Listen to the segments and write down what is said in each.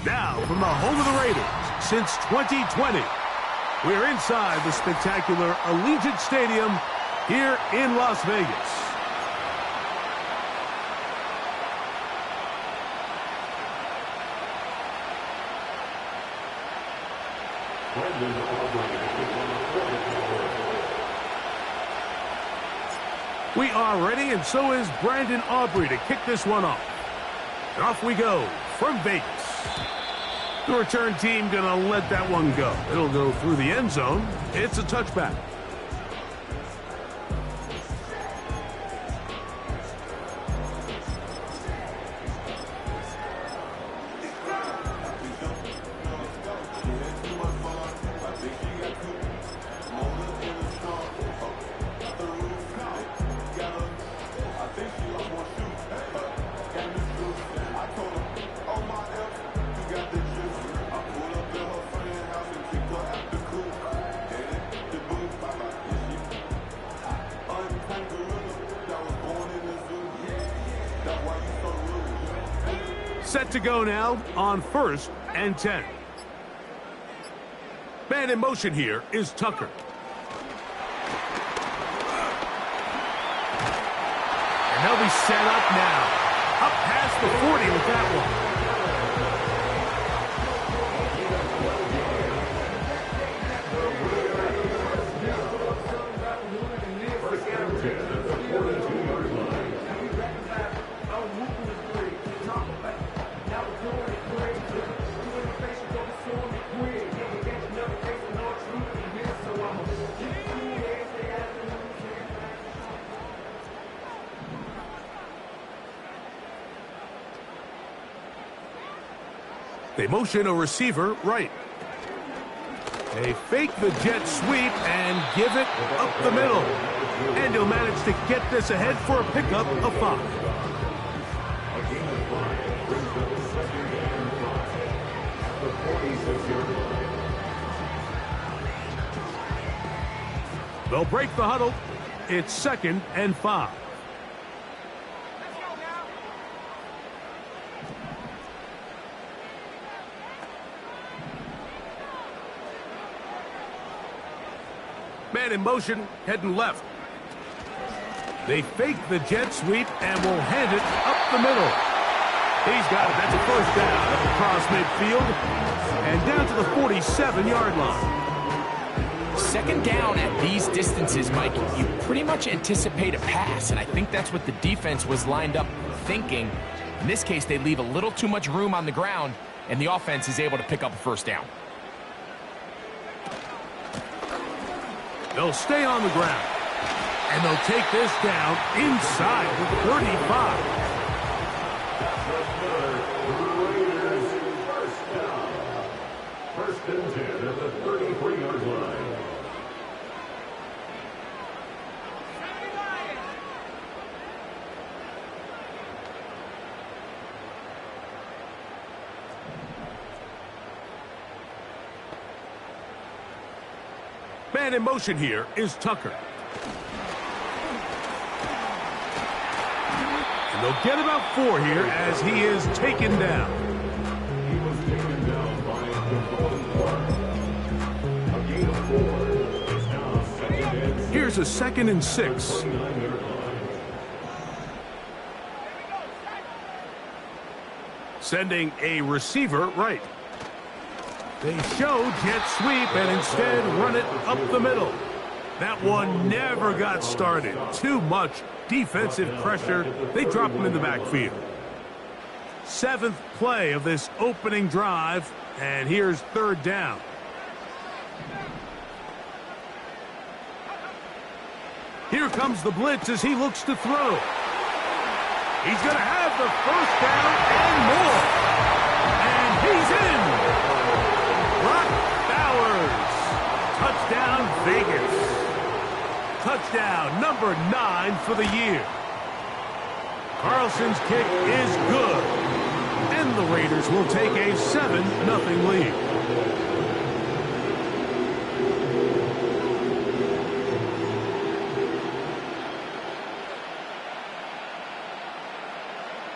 Now, from the home of the Raiders, since 2020, we're inside the spectacular Allegiant Stadium here in Las Vegas. We are ready, and so is Brandon Aubrey to kick this one off. And off we go from Vegas. The return team gonna let that one go. It'll go through the end zone. It's a touchback. Set to go now on 1st and 10. Man in motion here is Tucker. And they'll be set up now. Up past the 40 with that one. They motion a receiver right. They fake the jet sweep and give it up the middle. And he'll manage to get this ahead for a pickup of 5. They'll break the huddle. It's 2nd and 5. Man in motion, heading left. They fake the jet sweep and will hand it up the middle. He's got it. That's a first down across midfield and down to the 47-yard line. 2nd down at these distances, Mike, you pretty much anticipate a pass, and I think that's what the defense was lined up thinking. In this case, they leave a little too much room on the ground, and the offense is able to pick up a first down. They'll stay on the ground, and they'll take this down inside the 35. First and 10 at the 33-yard line. Man in motion here is Tucker. And they'll get about 4 here as he is taken down. He was taken down by Devon Clark. A gain of 4. It's now 2nd and 6. Here's a 2nd and 6. 29-yard line. Sending a receiver right. They show jet sweep and instead run it up the middle. That one never got started. Too much defensive pressure. They drop him in the backfield. 7th play of this opening drive, and here's 3rd down. Here comes the blitz as he looks to throw. He's going to have the first down and more. And he's in. Brock Bowers. Touchdown, Vegas. Touchdown number 9 for the year. Carlson's kick is good. And the Raiders will take a 7-0 lead.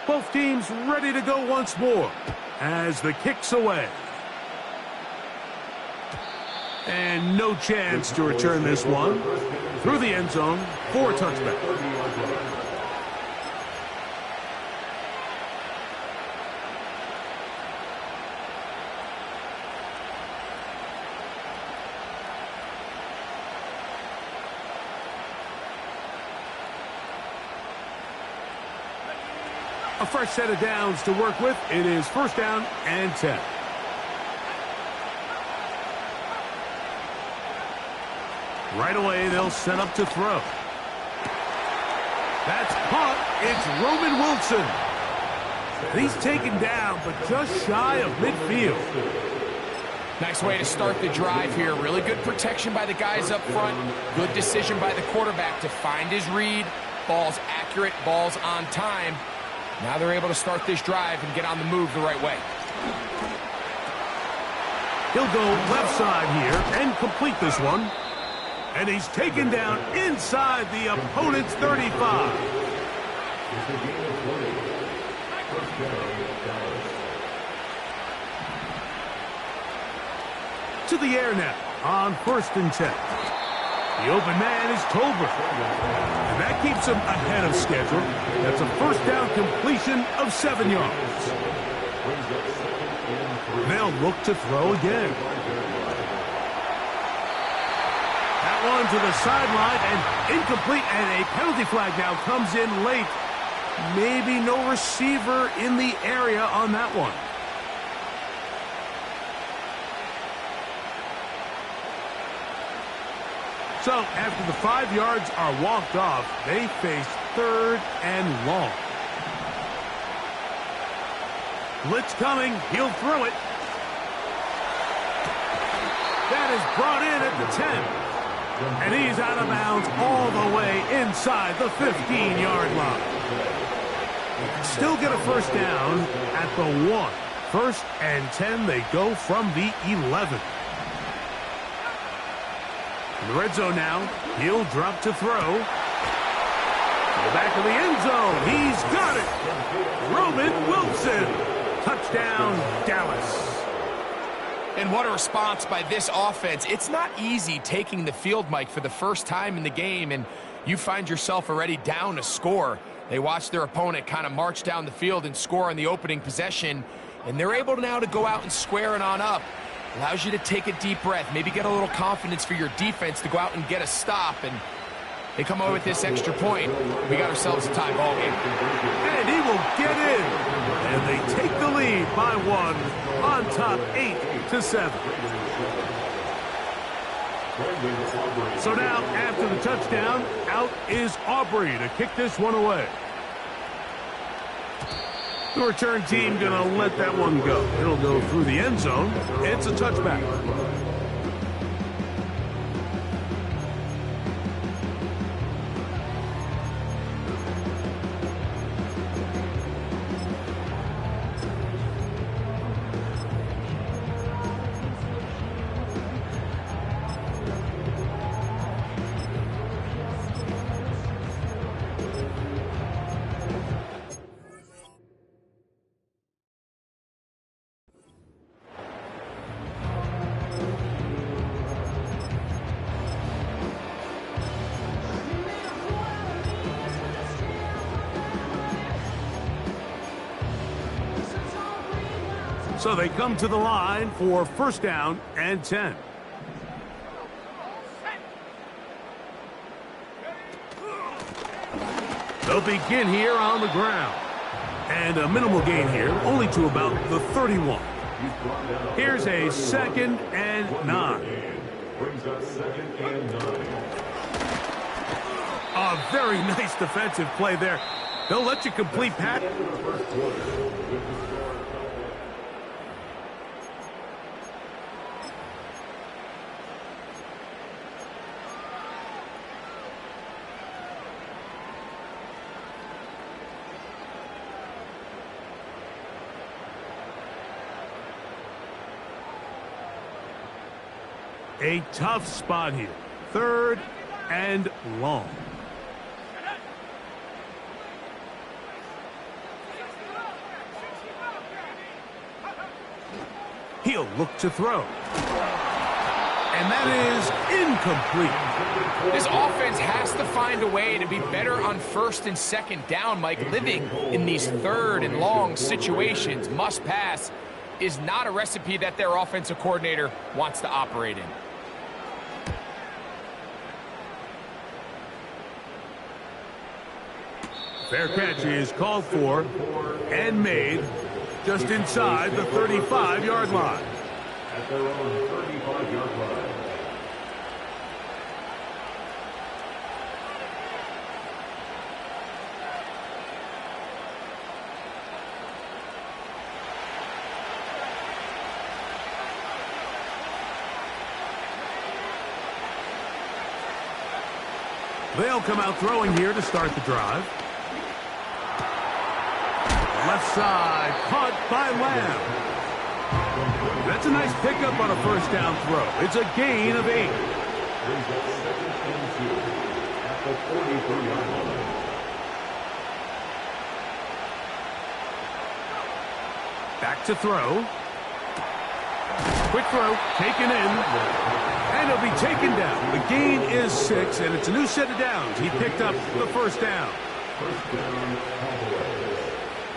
Both teams ready to go once more. as the kick's away. And no chance to return this one through the end zone for a touchback. A fresh set of downs to work with. It is first down and 10. Right away, they'll set up to throw. That's caught. It's Roman Wilson. He's taken down, but just shy of midfield. Nice way to start the drive here. Really good protection by the guys up front. Good decision by the quarterback to find his read. Ball's accurate, ball's on time. Now they're able to start this drive and get on the move the right way. He'll go left side here and complete this one. And he's taken down inside the opponent's 35. To the air now on first and 10. The open man is Tolbert. And that keeps him ahead of schedule. That's a first down completion of 7 yards. They'll look to throw again. That one to the sideline and incomplete, and a penalty flag now comes in late. Maybe no receiver in the area on that one. So after the 5 yards are walked off, they face third and long. Blitz coming. He'll throw it. That is brought in at the 10. And he's out of bounds all the way inside the 15-yard line. Still get a first down at the 1. First and 10, they go from the 11. In the red zone now, he'll drop to throw. To the back of the end zone, he's got it. Roman Wilson. Touchdown, Dallas. And what a response by this offense. It's not easy taking the field, Mike, for the first time in the game, and you find yourself already down a score. They watch their opponent kind of march down the field and score on the opening possession, and they're able now to go out and square it on up. Allows you to take a deep breath, maybe get a little confidence for your defense to go out and get a stop, and they come away with this extra point. We got ourselves a tie ball game. And he will get in. And they take the lead by 1 on top 8-7. So now, after the touchdown, out is Aubrey to kick this one away. The return team going to let that one go. It'll go through the end zone. It's a touchback. So they come to the line for first down and 10. They'll begin here on the ground. And a minimal gain here, only to about the 31. Here's a 2nd and 9. A very nice defensive play there. They'll let you complete, Pat. A tough spot here. 3rd and long. He'll look to throw. And that is incomplete. This offense has to find a way to be better on first and second down, Mike. Living in these third and long situations, must pass, is not a recipe that their offensive coordinator wants to operate in. Fair catch is called for and made just inside the 35-yard line. At their own 35-yard line. They'll come out throwing here to start the drive. Left side, caught by Lamb. That's a nice pickup on a first down throw. It's a gain of 8. Brings up 2nd and 2 at the 43-yard line. Back to throw. Quick throw, taken in. And he'll be taken down. The gain is 6, and it's a new set of downs. He picked up the first down. First down, Cowboys.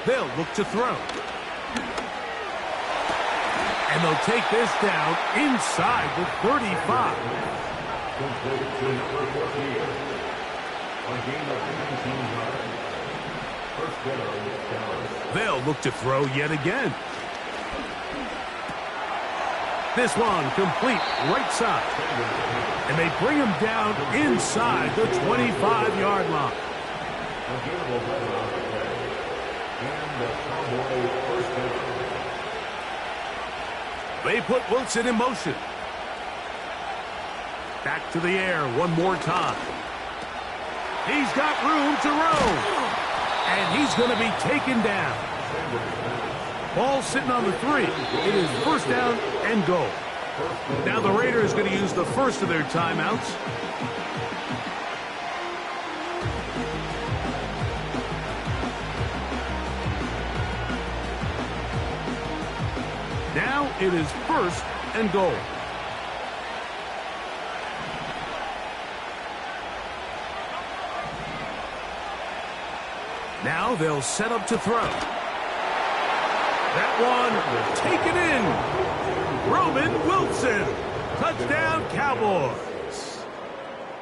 They'll look to throw. And they'll take this down inside the 35. Completed to number 14. A gain of 19 yards. First down, Dallas. They'll look to throw yet again. This one complete right side. And they bring him down inside the 25-yard line. A gain of 11 on the play. And the Cowboys first down. They put Wilson in motion. Back to the air one more time. He's got room to roam. And he's going to be taken down. Ball sitting on the 3. It is first down and goal. Now the Raiders going to use the first of their timeouts. Now it is first and goal. Now they'll set up to throw. That one taken in. Roman Wilson. Touchdown, Cowboys.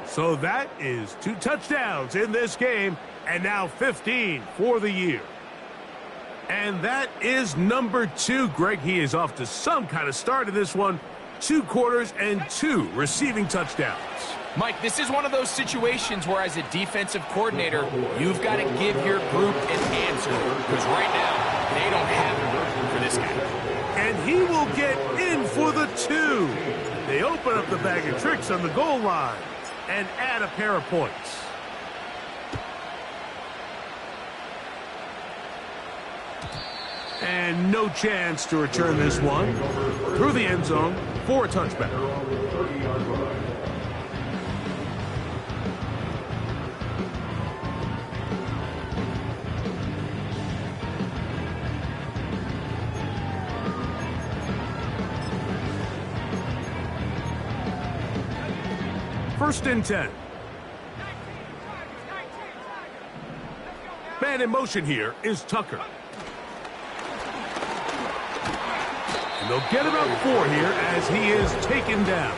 So that is 2 touchdowns in this game, and now 15 for the year. And that is number 2. Greg, he is off to some kind of start in this one. 2 quarters and 2 receiving touchdowns. Mike, this is one of those situations where as a defensive coordinator, you've got to give your group an answer. Because right now, they don't have it for this guy. And he will get in for the 2. They open up the bag of tricks on the goal line and add a pair of points. And no chance to return this one through the end zone for a touchback. First and 10. Man in motion here is Tucker. And they'll get about 4 here as he is taken down.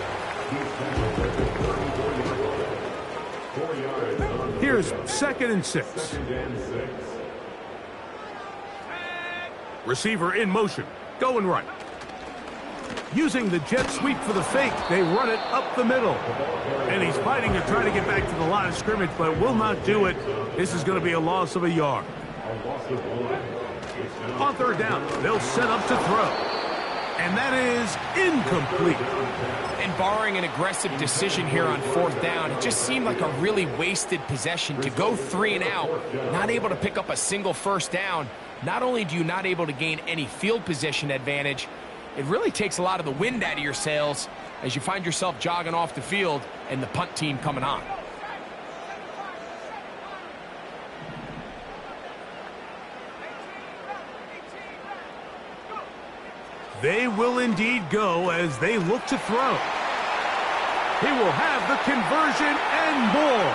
Here's 2nd and 6. Receiver in motion, going right. Using the jet sweep for the fake, they run it up the middle. And he's fighting to try to get back to the line of scrimmage, but will not do it. This is going to be a loss of a yard. On 3rd down, they'll set up to throw. And that is incomplete. And barring an aggressive decision here on 4th down, it just seemed like a really wasted possession to go 3 and out, not able to pick up a single first down. Not only do you not able to gain any field position advantage, it really takes a lot of the wind out of your sails as you find yourself jogging off the field and the punt team coming on. They will indeed go as they look to throw. He will have the conversion and more.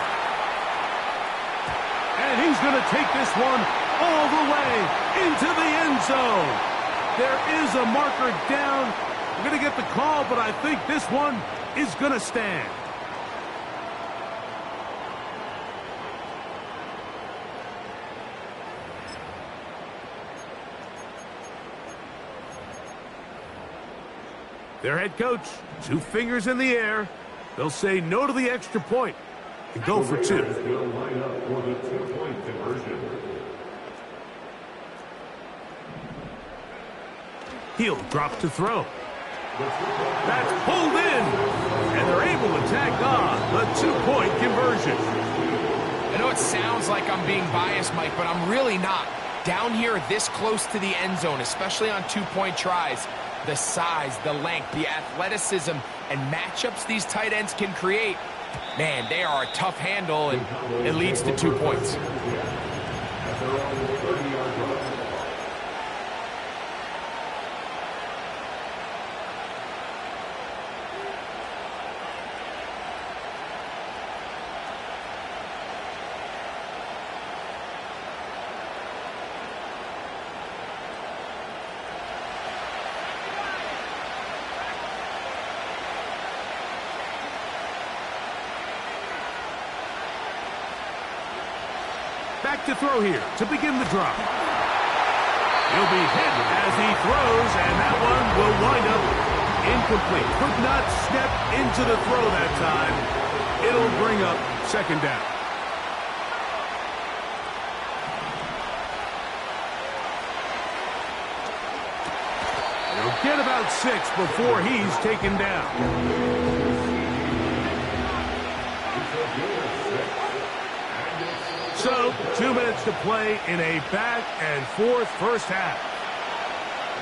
And he's going to take this one all the way into the end zone. There is a marker down. We're going to get the call, but I think this one is going to stand. Their head coach, 2 fingers in the air. They'll say no to the extra point and go for 2. Will line up for the 2-point conversion. He'll drop to throw. That's pulled in, and they're able to tack on the 2-point conversion. I know it sounds like I'm being biased, Mike, but I'm really not. Down here this close to the end zone, especially on 2-point tries, the size, the length, the athleticism, and matchups these tight ends can create, man, they are a tough handle, and it leads to 2 points. At their own 30-yard line. Back to throw here to begin the drop. He'll be hit as he throws, and that one will wind up incomplete. Could not step into the throw that time. It'll bring up 2nd down. He'll get about 6 before he's taken down. So, 2 minutes to play in a back-and-forth first half.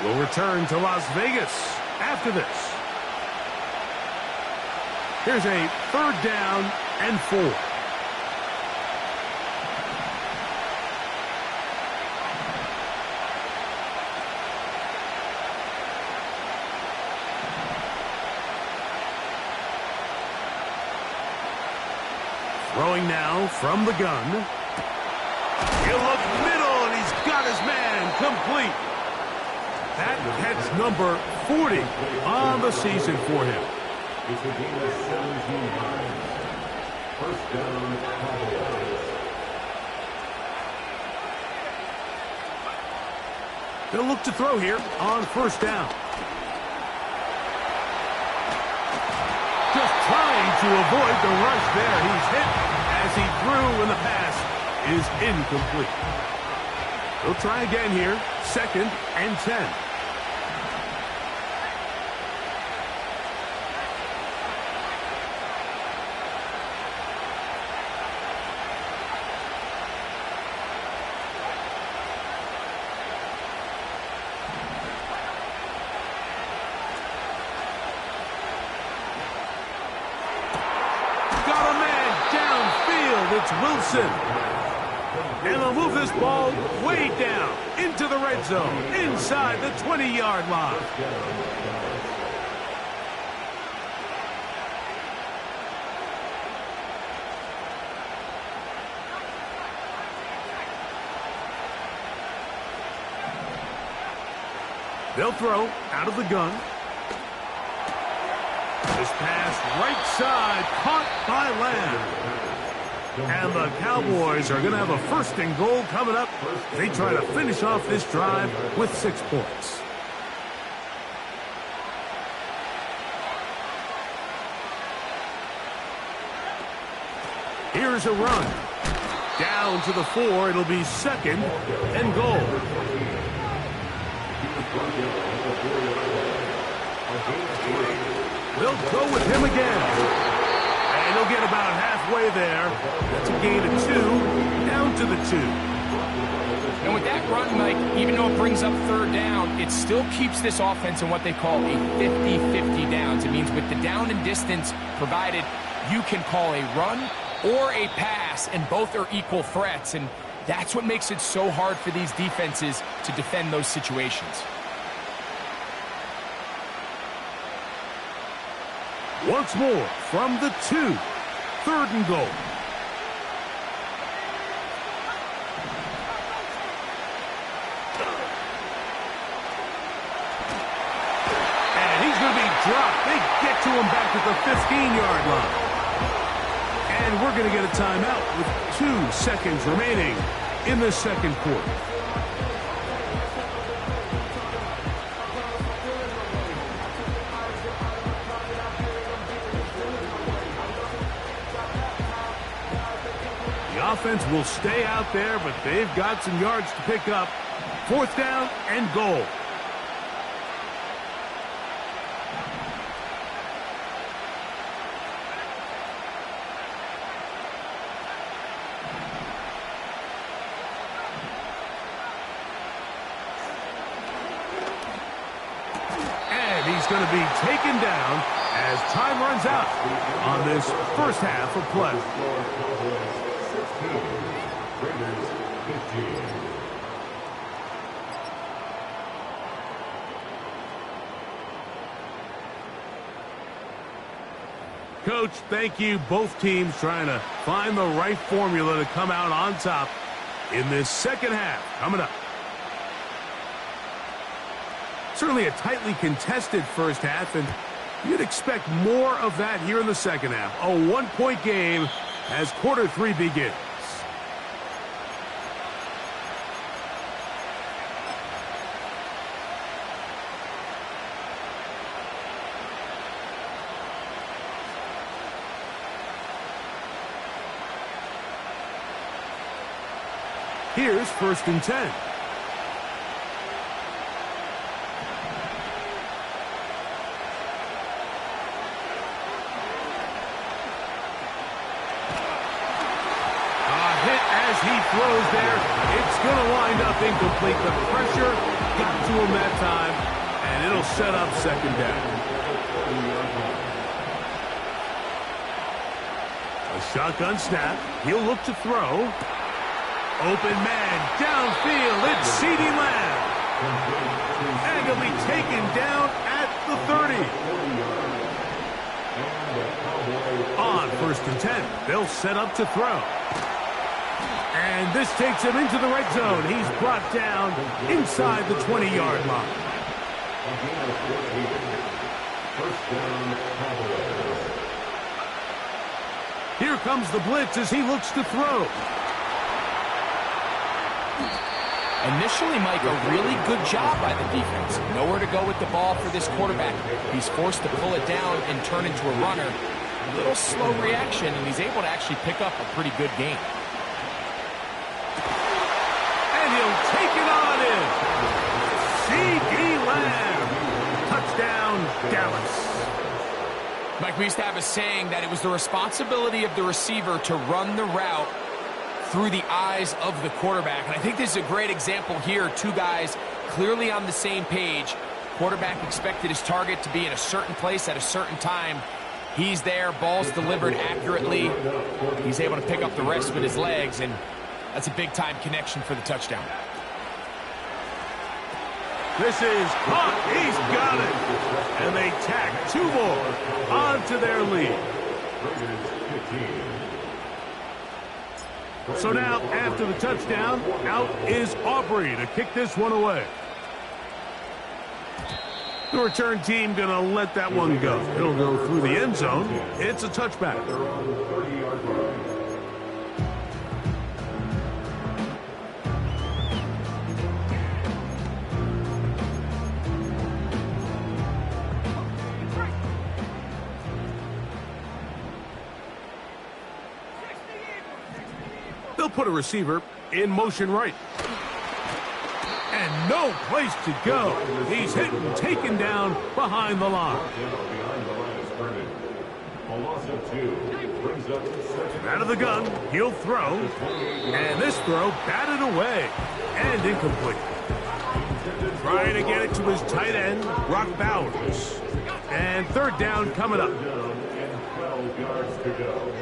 We'll return to Las Vegas after this. Here's a 3rd down and 4. Throwing now from the gun. He'll look middle, and he's got his man complete. That catch number 40 on the season for him. It's a game of 17-9. First down, Cowboys. They'll look to throw here on 1st down. Just trying to avoid the rush there. He's hit as he threw, and the pass is incomplete. They'll try again here, 2nd and 10. Got a man downfield. It's Wilson. And they'll move this ball way down into the red zone, inside the 20-yard line. They'll throw out of the gun. This pass right side, caught by Lamb. And the Cowboys are going to have a 1st and goal coming up. They try to finish off this drive with 6 points. Here's a run. Down to the 4. It'll be 2nd and goal. They'll go with him again. And he'll get about halfway there. That's a gain of 2, down to the 2. And with that run, Mike, even though it brings up 3rd down, it still keeps this offense in what they call a 50-50 downs. It means with the down and distance provided, you can call a run or a pass, and both are equal threats. And that's what makes it so hard for these defenses to defend those situations. Once more from the 2. 3rd and goal. And he's going to be dropped. They get to him back at the 15-yard line. And we're going to get a timeout with 2 seconds remaining in the 2nd quarter. The offense will stay out there, but they've got some yards to pick up. 4th down and goal. He's going to be taken down as time runs out on this first half of play. Coach, thank you. Both teams trying to find the right formula to come out on top in this second half. Coming up. Certainly a tightly contested first half, and you'd expect more of that here in the second half. A 1-point game as quarter 3 begins. Here's 1st and 10. He throws there. It's going to wind up incomplete. The pressure got to him that time, and it'll set up 2nd down. A shotgun snap. He'll look to throw. Open man downfield. It's CeeDee Lamb. And he'll be taken down at the 30. On 1st and 10, they'll set up to throw. And this takes him into the red zone. He's brought down inside the 20-yard line. Here comes the blitz as he looks to throw. Initially, Mike, a really good job by the defense. Nowhere to go with the ball for this quarterback. He's forced to pull it down and turn into a runner. A little slow reaction, and he's able to actually pick up a pretty good game. He'll take it on in. CeeDee Lamb. Touchdown, Dallas. Mike, we used to have a saying that it was the responsibility of the receiver to run the route through the eyes of the quarterback. And I think this is a great example here. 2 guys clearly on the same page. Quarterback expected his target to be in a certain place at a certain time. He's there. Ball's delivered accurately. He's able to pick up the rest with his legs, and that's a big-time connection for the touchdown. This is caught. He's got it. And they tack 2 more onto their lead. So now, after the touchdown, out is Aubrey to kick this one away. The return team going to let that one go. It'll go through the end zone. It's a touchback. They'll put a receiver in motion right. And no place to go. He's hit and taken down behind the line. Out of the gun, he'll throw. And this throw batted away and incomplete. Trying to get it to his tight end, Brock Bowers. And 3rd down coming up. 12 yards to go.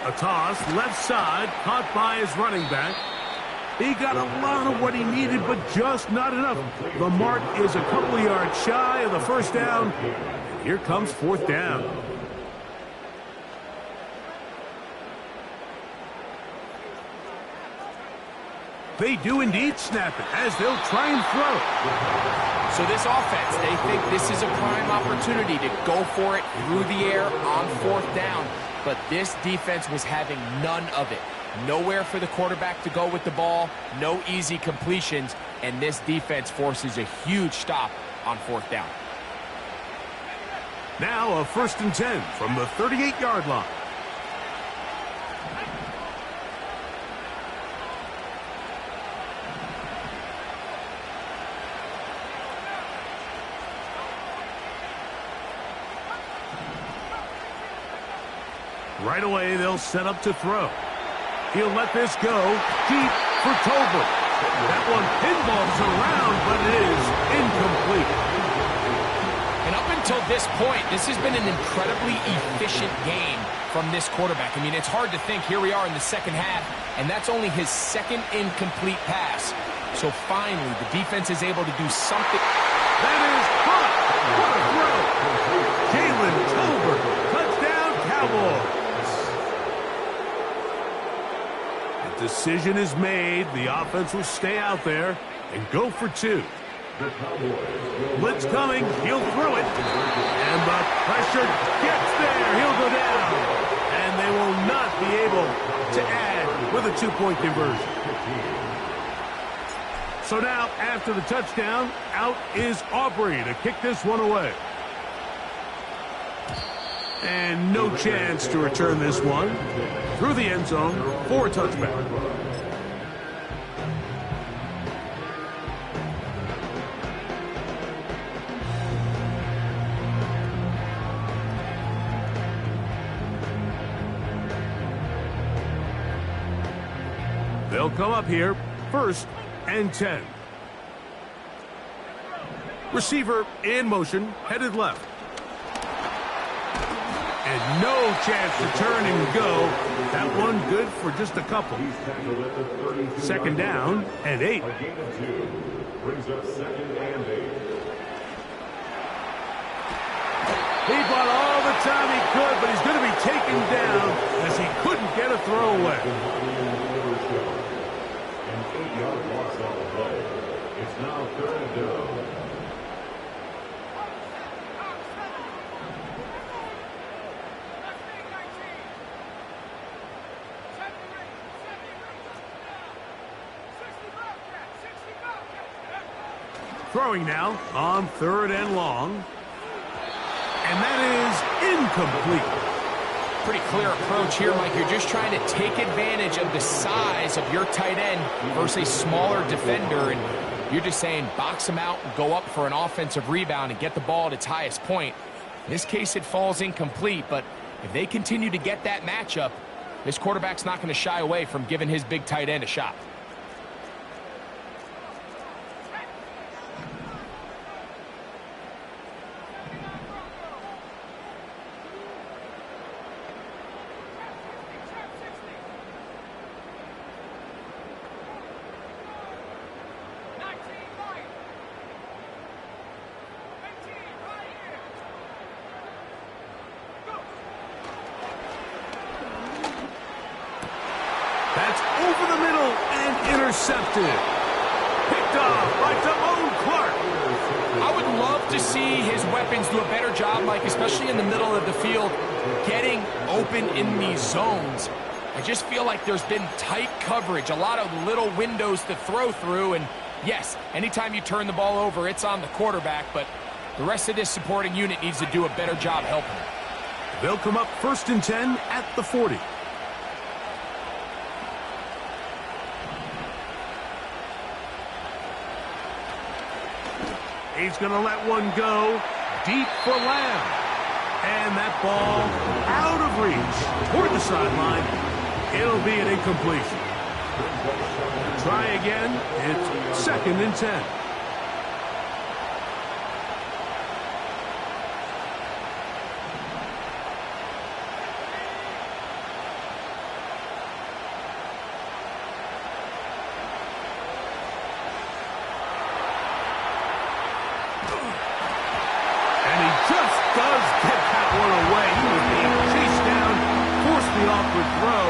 A toss, left side, caught by his running back. He got a lot of what he needed, but just not enough. The mark is a couple of yards shy of the first down. And here comes fourth down. They do indeed snap it as they'll try and throw. So this offense, they think this is a prime opportunity to go for it through the air on fourth down. But this defense was having none of it. Nowhere for the quarterback to go with the ball, no easy completions, and this defense forces a huge stop on fourth down. Now a 1st and 10 from the 38-yard line. Right away, they'll set up to throw. He'll let this go deep for Tolbert. That one pinballs around, but it is incomplete. And up until this point, this has been an incredibly efficient game from this quarterback. I mean, it's hard to think. Here we are in the second half, and that's only his second incomplete pass. So finally, the defense is able to do something. That is caught. What a throw. Jalen Tolbert. Touchdown, Cowboys. Decision is made. The offense will stay out there and go for 2. Blitz coming. He'll throw it. And the pressure gets there. He'll go down. And they will not be able to add with a 2-point conversion. So now, after the touchdown, out is Aubrey to kick this one away. And no chance to return this one through the end zone for a touchback. They'll come up here, 1st and 10. Receiver in motion, headed left. And no chance to turn and go. That one good for just a couple. 2nd down and 8. Brings up 2nd and 8. He bought all the time he could, but he's going to be taken down as he couldn't get a throwaway. An 8-yard loss on the play. It's now 3rd down. Throwing now on 3rd and long. And that is incomplete. Pretty clear approach here, Mike. You're just trying to take advantage of the size of your tight end versus a smaller defender. And you're just saying box him out and go up for an offensive rebound and get the ball at its highest point. In this case, it falls incomplete. But if they continue to get that matchup, this quarterback's not going to shy away from giving his big tight end a shot. That's over the middle and intercepted. Picked off by Damone Clark. I would love to see his weapons do a better job, Mike, especially in the middle of the field, getting open in these zones. I just feel like there's been tight coverage, a lot of little windows to throw through, and yes, anytime you turn the ball over, it's on the quarterback, but the rest of this supporting unit needs to do a better job helping him. They'll come up 1st and 10 at the 40. He's going to let one go deep for Lamb. And that ball out of reach toward the sideline. It'll be an incompletion. Try again. It's 2nd and 10. And he just does get that one away. He was being chased down, forced the awkward throw.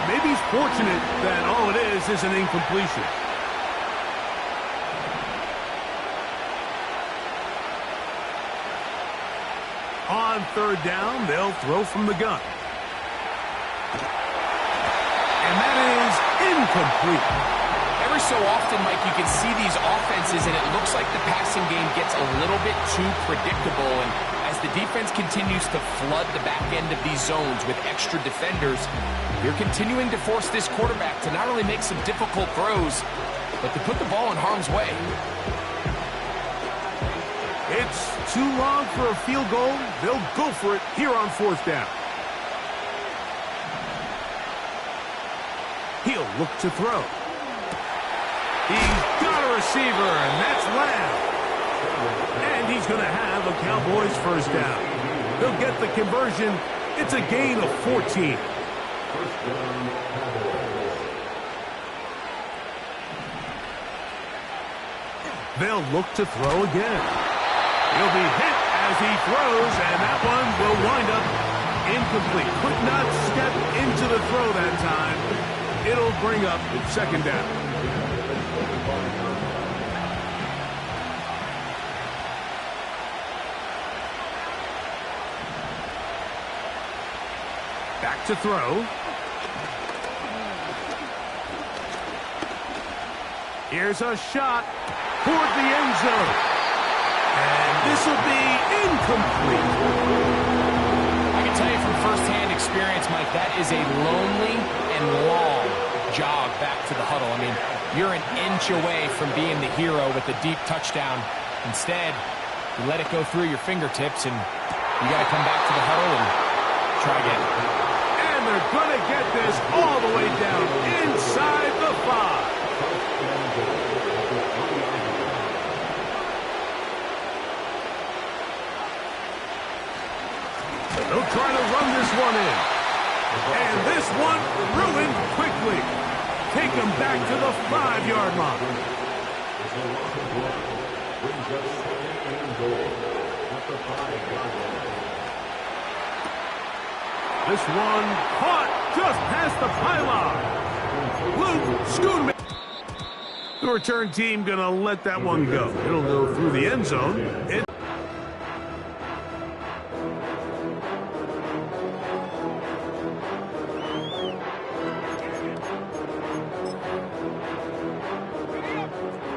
Maybe he's fortunate that all it is an incompletion. On third down, they'll throw from the gun. And that is incomplete. Every so often, Mike, you can see these offenses, and it looks like the passing game gets a little bit too predictable. And as the defense continues to flood the back end of these zones with extra defenders, you're continuing to force this quarterback to not only make some difficult throws, but to put the ball in harm's way. It's too long for a field goal. They'll go for it here on fourth down. He'll look to throw. He's got a receiver, and that's Lamb. And he's going to have a Cowboys first down. They'll get the conversion. It's a gain of 14. They'll look to throw again. He'll be hit as he throws, and that one will wind up incomplete. Could not step into the throw that time. It'll bring up second down. Back to throw. Here's a shot toward the end zone. And this will be incomplete. I can tell you from firsthand experience, Mike, that is a lonely and long jog back to the huddle. I mean, you're an inch away from being the hero with a deep touchdown. Instead, you let it go through your fingertips, and you got to come back to the huddle and try again. And they're going to get this all the way down inside the 5. They'll try to run this one in. And this one ruined quickly. Take them back to the 5-yard line. This one caught just past the pylon. Luke Schoonmaker. The return team going to let that one go. It'll go through the end zone.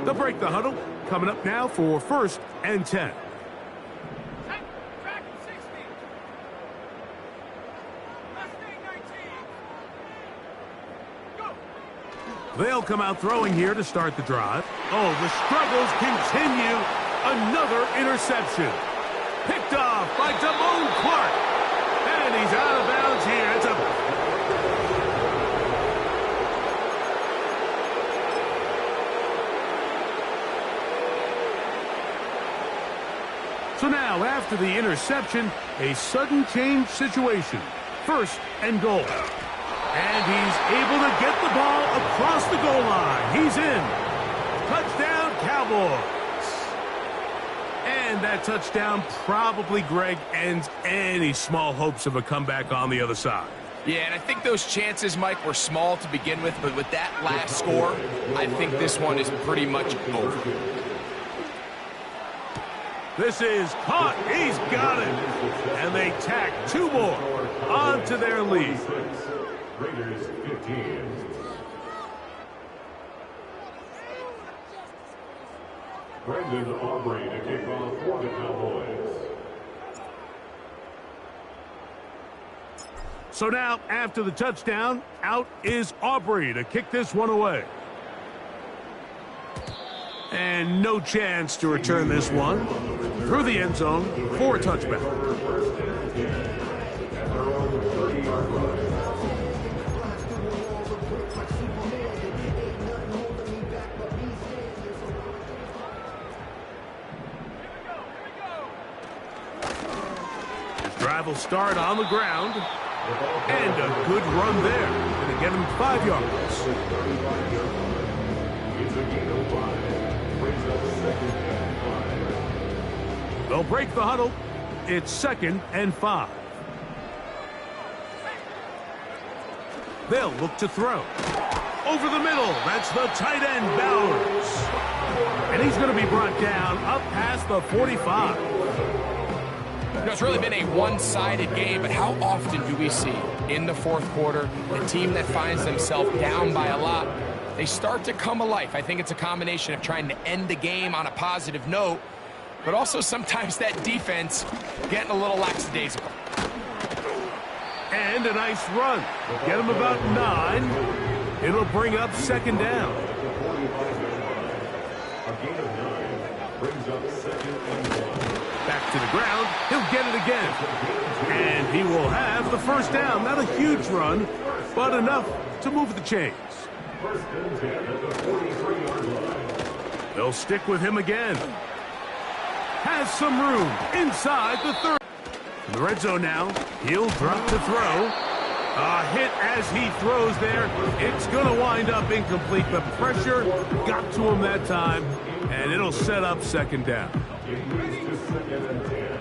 They'll break the huddle. Coming up now for first and 10. They'll come out throwing here to start the drive. Oh, the struggles continue. Another interception. Picked off by Damone Clark. And he's out of bounds here. It's a... So now, after the interception, a sudden change situation. First and goal. And he's able to get the ball across the goal line. He's in. Touchdown, Cowboys. And that touchdown probably, Greg, ends any small hopes of a comeback on the other side. Yeah, and I think those chances, Mike, were small to begin with, but with that last score, I think this one is pretty much over. This is caught. He's got it. And they tack 2 more onto their lead. Raiders 15. Brendan Aubrey to kick off for the Cowboys. So now, after the touchdown, out is Aubrey to kick this one away. And no chance to return this one through the end zone for a touchback. His drive will start on the ground. And a good run there. Going to get him 5 yards. They'll break the huddle. It's 2nd and 5. They'll look to throw. Over the middle, that's the tight end, Bowers. And he's going to be brought down up past the 45. You know, it's really been a one-sided game, but how often do we see in the fourth quarter the team that finds themselves down by a lot, they start to come alive? I think it's a combination of trying to end the game on a positive note, but also sometimes that defense getting a little lackadaisical. And a nice run. Get him about 9. It'll bring up 2nd down. A gain of 9 brings up 2nd and 1. Back to the ground. He'll get it again. And he will have the 1st down. Not a huge run, but enough to move the chains. 1st and 10 at the 43-yard line. They'll stick with him again. Has some room inside the 30. In the red zone now. He'll drop to throw. A hit as he throws there. It's going to wind up incomplete. The pressure got to him that time, and it'll set up 2nd down. It moves to 2nd and 10.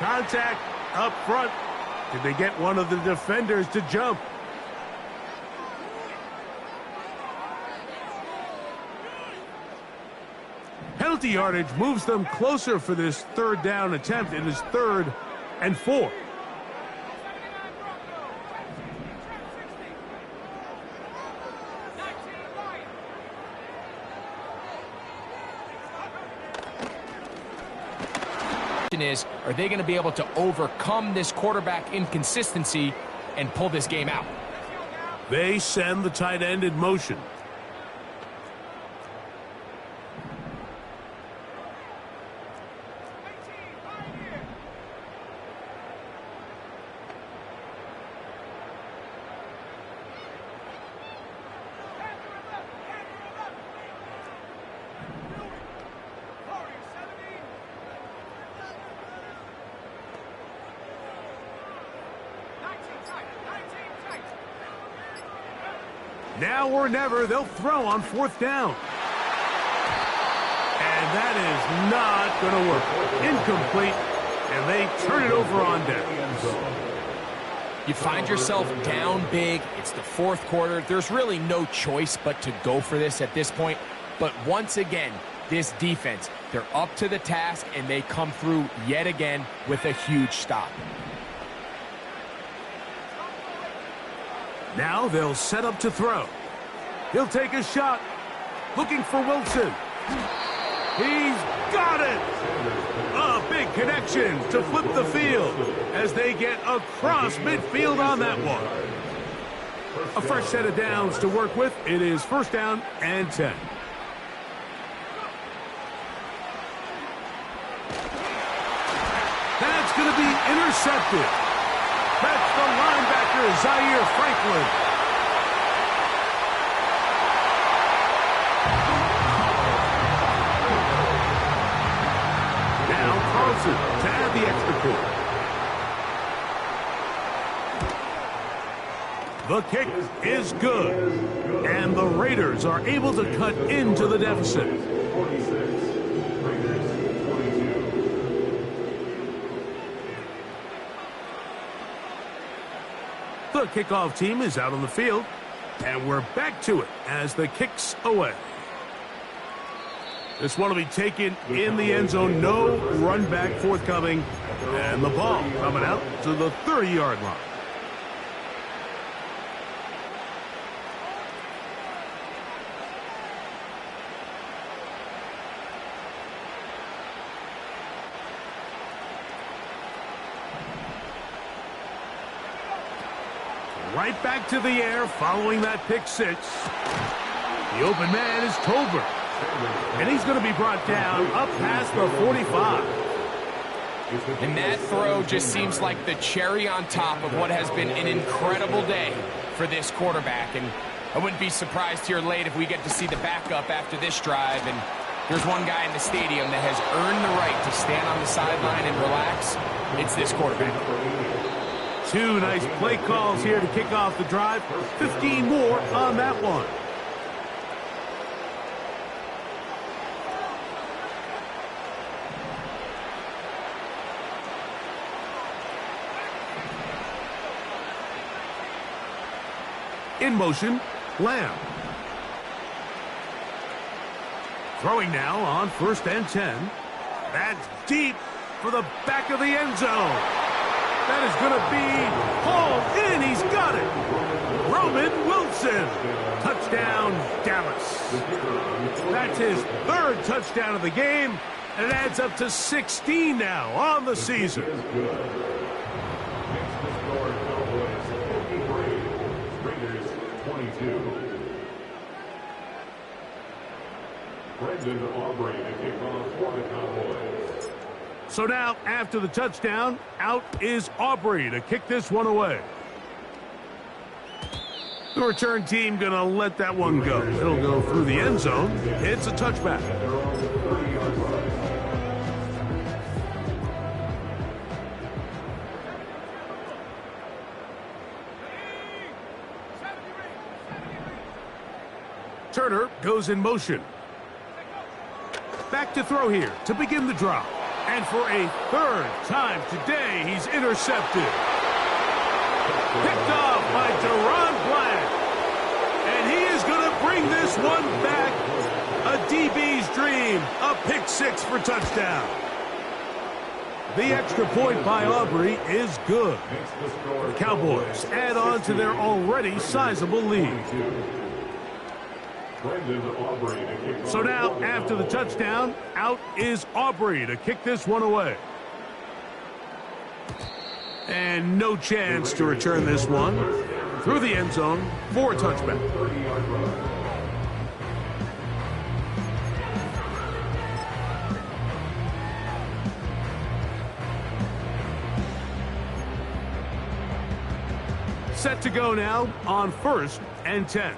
Contact up front. Did they get one of the defenders to jump? Penalty yardage moves them closer for this 3rd down attempt. It is 3rd and 4. Is, are they going to be able to overcome this quarterback inconsistency and pull this game out? They send the tight end in motion. Now or never, they'll throw on 4th down. And that is not going to work. Incomplete, and they turn it over on downs. You find yourself down big. It's the 4th quarter. There's really no choice but to go for this at this point. But once again, this defense, they're up to the task, and they come through yet again with a huge stop. Now they'll set up to throw. He'll take a shot. Looking for Wilson. He's got it. A big connection to flip the field as they get across midfield on that one. A fresh set of downs to work with. It is 1st down and 10. That's going to be intercepted. That's the linebacker, Zaire Franklin. Now Carlson to add the extra point. The kick is good. And the Raiders are able to cut into the deficit. 46, Raiders 22. The kickoff team is out on the field, and we're back to it as the kick's away. This one will be taken in the end zone. No run back forthcoming, and the ball coming out to the 30-yard line. Right back to the air following that pick 6. The open man is Tolbert. And he's going to be brought down up past the 45. And that throw just seems like the cherry on top of what has been an incredible day for this quarterback. And I wouldn't be surprised here late if we get to see the backup after this drive. And there's one guy in the stadium that has earned the right to stand on the sideline and relax. It's this quarterback. Two nice play calls here to kick off the drive. 15 more on that one. In motion, Lamb. Throwing now on 1st and 10. That's deep for the back of the end zone. That is going to be hauled in. He's got it. Roman Wilson. Touchdown, Dallas. That's his 3rd touchdown of the game, and it adds up to 16 now on the season. Brendan Aubrey to kick off for the Cowboys. So now, after the touchdown, out is Aubrey to kick this one away. The return team going to let that one go. It'll go through the end zone. It's a touchback. Turner goes in motion. Back to throw here to begin the drop. And for a 3rd time today, he's intercepted. Picked off by Deron Bland. And he is going to bring this one back. A DB's dream. A pick 6 for touchdown. The extra point by Aubrey is good. The Cowboys add on to their already sizable lead. So now, after the touchdown, out is Aubrey to kick this one away. And no chance to return this one through the end zone for a touchback. Set to go now on 1st and 10.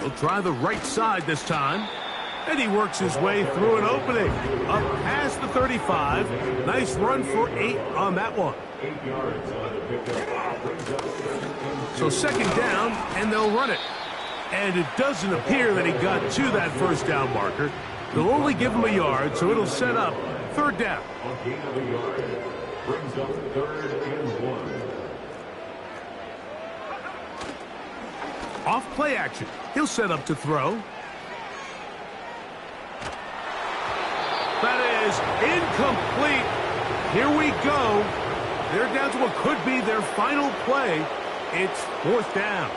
He'll try the right side this time. And he works his way through an opening. Up past the 35. Nice run for 8 on that one. So 2nd down, and they'll run it. And it doesn't appear that he got to that 1st down marker. They'll only give him a yard, so it'll set up 3rd down. A gain of a yard. Brings up 3rd and 1. Off play action. He'll set up to throw. That is incomplete. Here we go. They're down to what could be their final play. It's 4th down.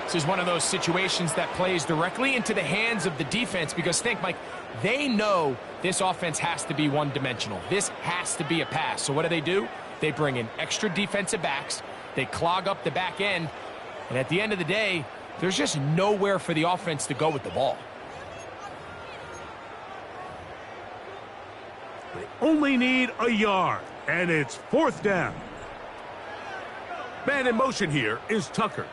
This is one of those situations that plays directly into the hands of the defense because think, Mike, they know this offense has to be one-dimensional. This has to be a pass. So what do? They bring in extra defensive backs. They clog up the back end. And at the end of the day, there's just nowhere for the offense to go with the ball. They only need a yard, and it's 4th down. Man in motion here is Tucker.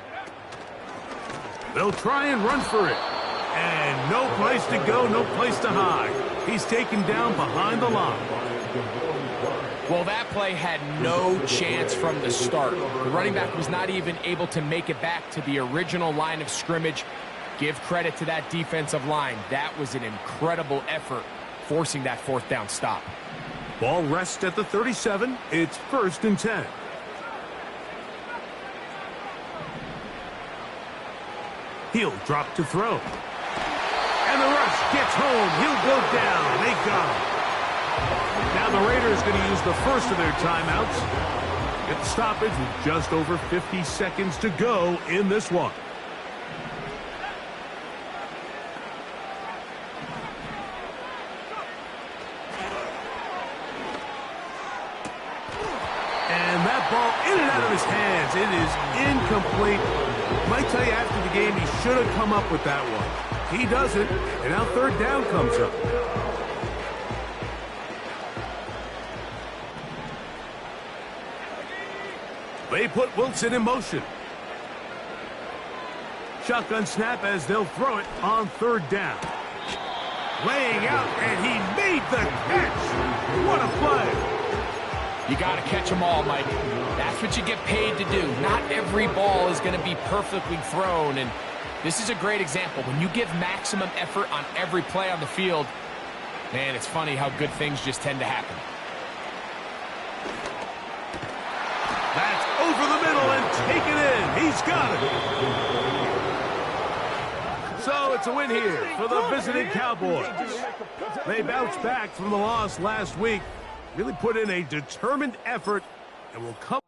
They'll try and run for it. And no place to go, no place to hide. He's taken down behind the line. Well, that play had no chance from the start. The running back was not even able to make it back to the original line of scrimmage. Give credit to that defensive line. That was an incredible effort, forcing that 4th down stop. Ball rests at the 37. It's 1st and 10. He'll drop to throw. And the rush gets home. He'll go down. They got him. Now the Raiders going to use the first of their timeouts. Get the stoppage with just over 50 seconds to go in this one. And that ball in and out of his hands. It is incomplete. Might tell you after the game he should have come up with that one. He doesn't, and now 3rd down comes up. They put Wilson in motion. Shotgun snap as they'll throw it on 3rd down. Laying out, and he made the catch. What a play. You got to catch them all, Mike. That's what you get paid to do. Not every ball is going to be perfectly thrown, and this is a great example. When you give maximum effort on every play on the field, man, it's funny how good things just tend to happen. That's over the middle and taken in. He's got it. So it's a win here for the visiting Cowboys. They bounced back from the loss last week, really put in a determined effort, and will come